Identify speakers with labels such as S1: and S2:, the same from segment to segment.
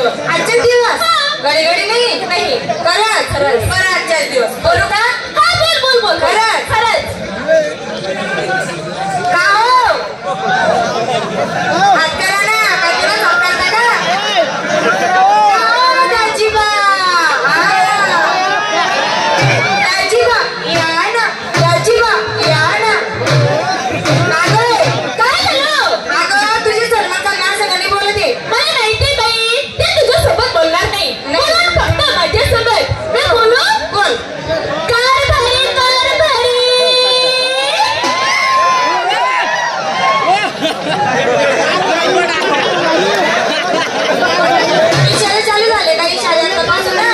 S1: आजचे दिवस घडी घडी नाही नाही खरंच खरंच बरं आजचे दिवस बोलू का?
S2: हा बोल बोल बोल
S1: खरंच
S2: खरंच
S1: का हो हात करा ना काय तुला समजता का? दाजीबा दाजीबा या ना दाजीबा या ना
S2: काय झालं?
S1: अगं तुझी सलमान खान सगळ्यांनी बोलते
S2: मला माहिती बाई ते तुझ्या सोबत बोलणार नाही बोला फक्त माझ्या सोबत मी बोलू
S1: बोल
S2: कार भारी
S1: इशारे चालू झाले का इशाऱ्यात तपासू ना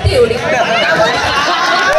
S2: एवढी